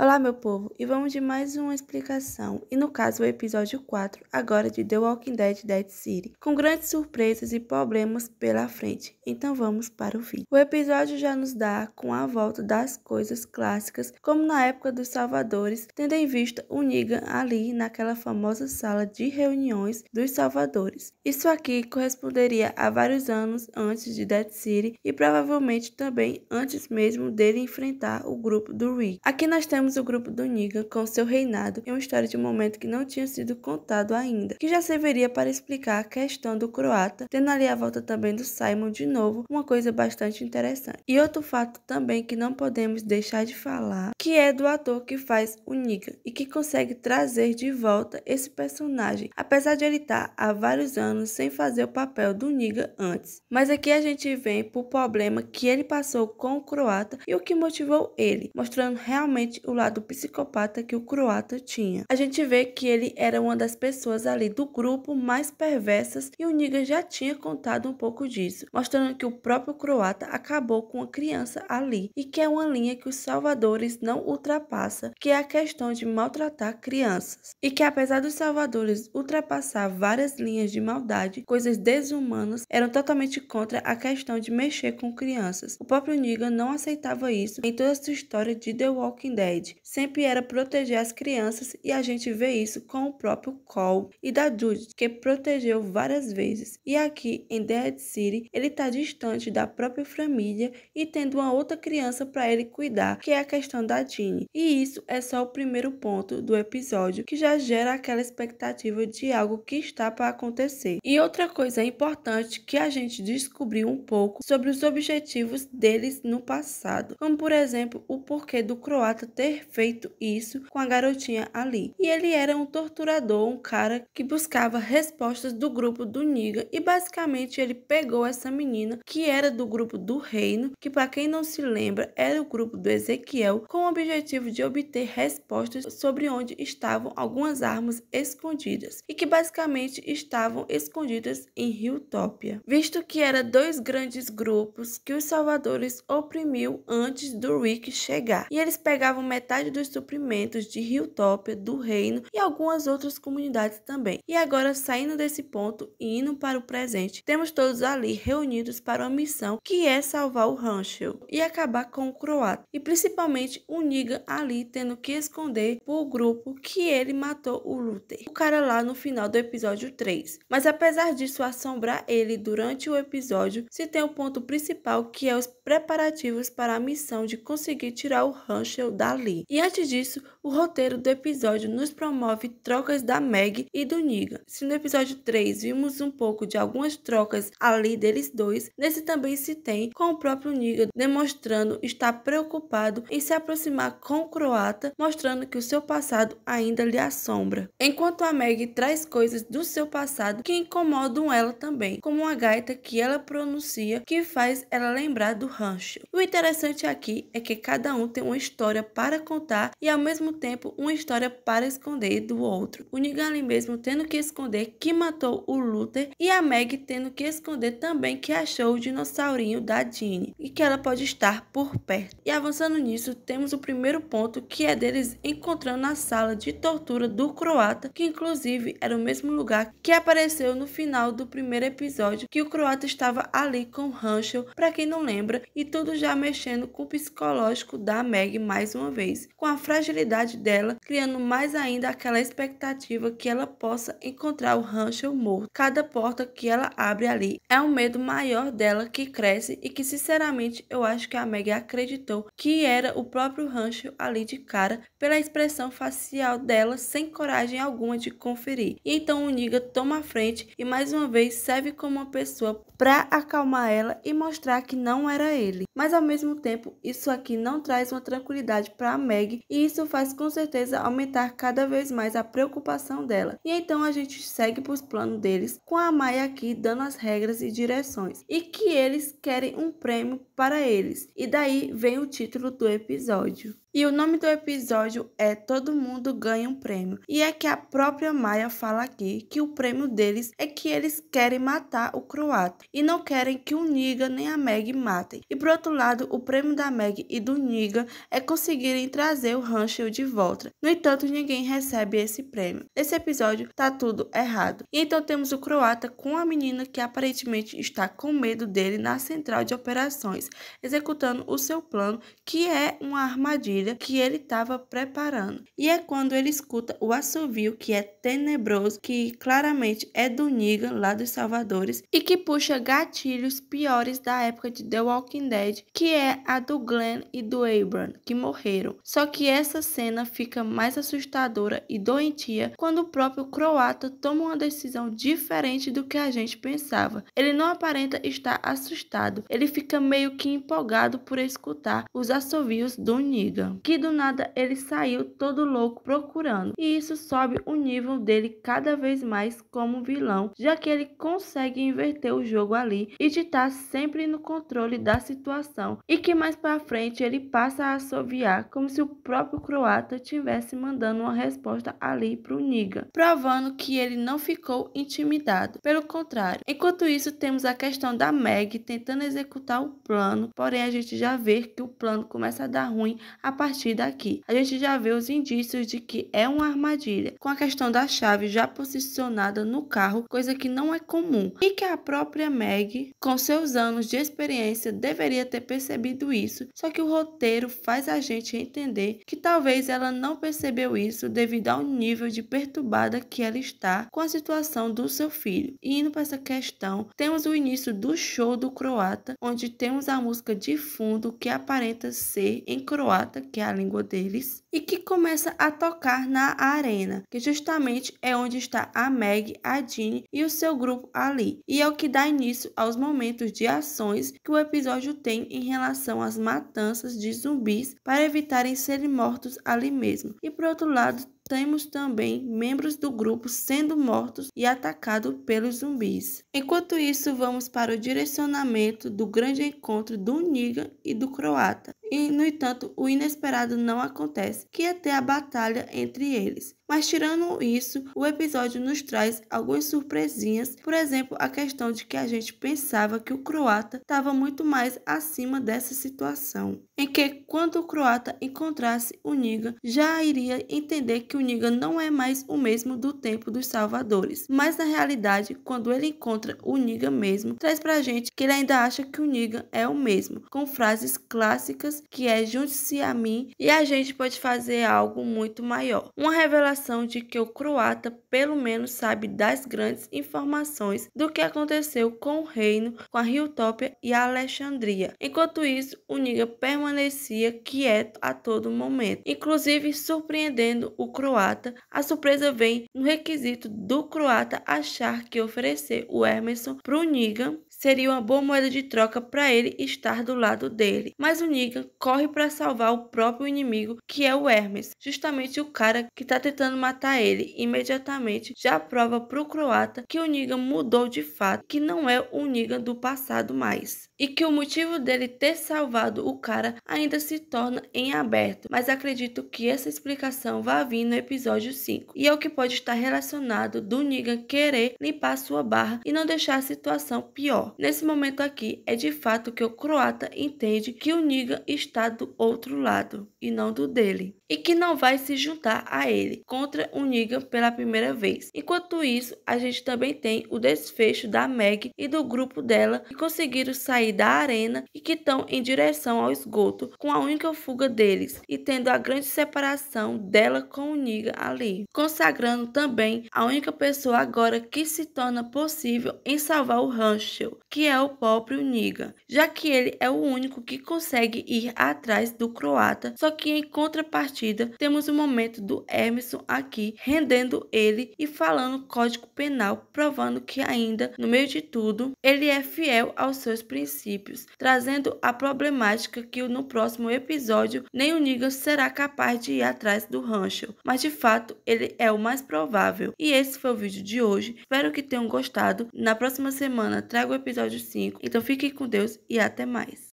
Olá, meu povo, e vamos de mais uma explicação, e no caso o episódio 4, agora de The Walking Dead Dead City, com grandes surpresas e problemas pela frente, então vamos para o vídeo. O episódio já nos dá com a volta das coisas clássicas, como na época dos Salvadores, tendo em vista o Negan ali naquela famosa sala de reuniões dos Salvadores. Isso aqui corresponderia a vários anos antes de Dead City e provavelmente também antes mesmo dele enfrentar o grupo do Rick. Aqui nós temos o grupo do Negan com seu reinado e uma história de um momento que não tinha sido contado ainda, que já serviria para explicar a questão do croata, tendo ali a volta também do Simon de novo, uma coisa bastante interessante. E outro fato também que não podemos deixar de falar, que é do ator que faz o Negan e que consegue trazer de volta esse personagem, apesar de ele estar há vários anos sem fazer o papel do Negan antes. Mas aqui a gente vem pro problema que ele passou com o croata e o que motivou ele, mostrando realmente o lado psicopata que o croata tinha. A gente vê que ele era uma das pessoas ali do grupo mais perversas e o Negan já tinha contado um pouco disso, mostrando que o próprio croata acabou com a criança ali e que é uma linha que os salvadores não ultrapassa, que é a questão de maltratar crianças. E que apesar dos salvadores ultrapassar várias linhas de maldade, coisas desumanas, eram totalmente contra a questão de mexer com crianças. O próprio Negan não aceitava isso em toda a sua história de The Walking Dead. Sempre era proteger as crianças e a gente vê isso com o próprio Cole e da Judith, que protegeu várias vezes. E aqui em Dead City, ele está distante da própria família e tendo uma outra criança para ele cuidar, que é a questão da Ginny. E isso é só o primeiro ponto do episódio, que já gera aquela expectativa de algo que está para acontecer. E outra coisa importante que a gente descobriu um pouco sobre os objetivos deles no passado, como por exemplo o porquê do croata ter feito isso com a garotinha ali. E ele era um torturador, um cara que buscava respostas do grupo do Negan e basicamente ele pegou essa menina que era do grupo do Reino, que para quem não se lembra era o grupo do Ezequiel, com o objetivo de obter respostas sobre onde estavam algumas armas escondidas e que basicamente estavam escondidas em Hilltopia, visto que eram dois grandes grupos que os salvadores oprimiu antes do Rick chegar, e eles pegavam metade dos suprimentos de Hilltopia, do Reino e algumas outras comunidades também. E agora, saindo desse ponto e indo para o presente, temos todos ali reunidos para uma missão que é salvar o Rancho e acabar com o croata, e principalmente o Negan ali tendo que esconder o grupo que ele matou o Luther, o cara lá no final do episódio 3. Mas apesar disso assombrar ele durante o episódio, se tem o ponto principal que é os preparativos para a missão de conseguir tirar o Rancho dali. E antes disso, o roteiro do episódio nos promove trocas da Meg e do Negan. Se no episódio 3 vimos um pouco de algumas trocas ali deles dois, nesse também se tem com o próprio Negan demonstrando estar preocupado em se aproximar com o croata, mostrando que o seu passado ainda lhe assombra. Enquanto a Meg traz coisas do seu passado que incomodam ela também, como uma gaita que ela pronuncia que faz ela lembrar do Rancho. O interessante aqui é que cada um tem uma história para contar e ao mesmo tempo uma história para esconder do outro. O Negan ali mesmo tendo que esconder que matou o Luther e a Meg tendo que esconder também que achou o dinossaurinho da Ginny e que ela pode estar por perto. E avançando nisso, temos o primeiro ponto que é deles encontrando a sala de tortura do croata, que inclusive era o mesmo lugar que apareceu no final do primeiro episódio, que o croata estava ali com o Rancho, para quem não lembra, e tudo já mexendo com o psicológico da Meg mais uma vez, com a fragilidade dela, criando mais ainda aquela expectativa que ela possa encontrar o Rancho morto. Cada porta que ela abre ali é um medo maior dela que cresce e que sinceramente eu acho que a Meg acreditou que era o próprio Rancho ali de cara pela expressão facial dela sem coragem alguma de conferir. E então o Negan toma a frente e mais uma vez serve como uma pessoa para acalmar ela e mostrar que não era ele. Mas ao mesmo tempo, isso aqui não traz uma tranquilidade para a Meg e isso faz com certeza aumentar cada vez mais a preocupação dela. E então a gente segue para os planos deles, com a Maya aqui dando as regras e direções, e que eles querem um prêmio para eles. E daí vem o título do episódio. E o nome do episódio é Todo Mundo Ganha um Prêmio. E é que a própria Maia fala aqui que o prêmio deles é que eles querem matar o croata e não querem que o Negan nem a Meg matem. E por outro lado, o prêmio da Meg e do Negan é conseguirem trazer o Rachel de volta. No entanto, ninguém recebe esse prêmio. Nesse episódio, tá tudo errado. E então temos o croata com a menina que aparentemente está com medo dele na central de operações, executando o seu plano, que é uma armadilha que ele estava preparando. E é quando ele escuta o assovio, que é tenebroso, que claramente é do Negan lá dos Salvadores, e que puxa gatilhos piores da época de The Walking Dead, que é a do Glenn e do Abraham, que morreram. Só que essa cena fica mais assustadora e doentia quando o próprio croata toma uma decisão diferente do que a gente pensava. Ele não aparenta estar assustado, ele fica meio que empolgado por escutar os assovios do Negan, que do nada ele saiu todo louco procurando, e isso sobe o nível dele cada vez mais como vilão, já que ele consegue inverter o jogo ali e de estar sempre no controle da situação, e que mais pra frente ele passa a assoviar como se o próprio croata tivesse mandando uma resposta ali pro Negan, provando que ele não ficou intimidado, pelo contrário. Enquanto isso, temos a questão da Meg tentando executar o plano, porém a gente já vê que o plano começa a dar ruim a partir daqui. A gente já vê os indícios de que é uma armadilha, com a questão da chave já posicionada no carro, coisa que não é comum, e que a própria Meg, com seus anos de experiência, deveria ter percebido isso, só que o roteiro faz a gente entender que talvez ela não percebeu isso devido ao nível de perturbada que ela está com a situação do seu filho. E indo para essa questão, temos o início do show do croata, onde temos a música de fundo que aparenta ser em croata, que é a língua deles, e que começa a tocar na arena, que justamente é onde está a Meg, a Jean e o seu grupo ali. E é o que dá início aos momentos de ações que o episódio tem em relação às matanças de zumbis para evitarem serem mortos ali mesmo. E por outro lado, temos também membros do grupo sendo mortos e atacados pelos zumbis. Enquanto isso, vamos para o direcionamento do grande encontro do Negan e do croata. E, no entanto, o inesperado não acontece, que é ter a batalha entre eles. Mas tirando isso, o episódio nos traz algumas surpresinhas, por exemplo, a questão de que a gente pensava que o croata estava muito mais acima dessa situação, em que quando o croata encontrasse o Negan, já iria entender que o Negan não é mais o mesmo do tempo dos Salvadores. Mas na realidade, quando ele encontra o Negan mesmo, traz pra gente que ele ainda acha que o Negan é o mesmo, com frases clássicas que é junte-se a mim e a gente pode fazer algo muito maior. Uma revelação de que o croata pelo menos sabe das grandes informações do que aconteceu com o reino, com a Hilltopia e a Alexandria. Enquanto isso, o Negan permanecia quieto a todo momento, inclusive surpreendendo o croata. A surpresa vem no requisito do croata achar que oferecer o Emerson para o Negan seria uma boa moeda de troca para ele estar do lado dele. Mas o Negan corre para salvar o próprio inimigo, que é o Hermes, justamente o cara que está tentando matar ele. Imediatamente já prova para o croata que o Negan mudou de fato, que não é o Negan do passado mais. E que o motivo dele ter salvado o cara ainda se torna em aberto, mas acredito que essa explicação vai vir no episódio 5. E é o que pode estar relacionado do Negan querer limpar sua barra e não deixar a situação pior. Nesse momento aqui, é de fato que o croata entende que o Negan está do outro lado e não do dele, e que não vai se juntar a ele contra o Negan pela primeira vez. Enquanto isso, a gente também tem o desfecho da Meg e do grupo dela, que conseguiram sair da arena e que estão em direção ao esgoto, com a única fuga deles, e tendo a grande separação dela com o Negan ali, consagrando também a única pessoa agora que se torna possível em salvar o Rachel, que é o próprio Negan, já que ele é o único que consegue ir atrás do croata. Só que em contrapartida, temos o momento do Emerson aqui, rendendo ele e falando código penal, provando que ainda, no meio de tudo, ele é fiel aos seus princípios, trazendo a problemática que no próximo episódio nem o Negan será capaz de ir atrás do Rachel, mas de fato ele é o mais provável. E esse foi o vídeo de hoje, espero que tenham gostado. Na próxima semana trago o episódio 5, então fiquem com Deus e até mais.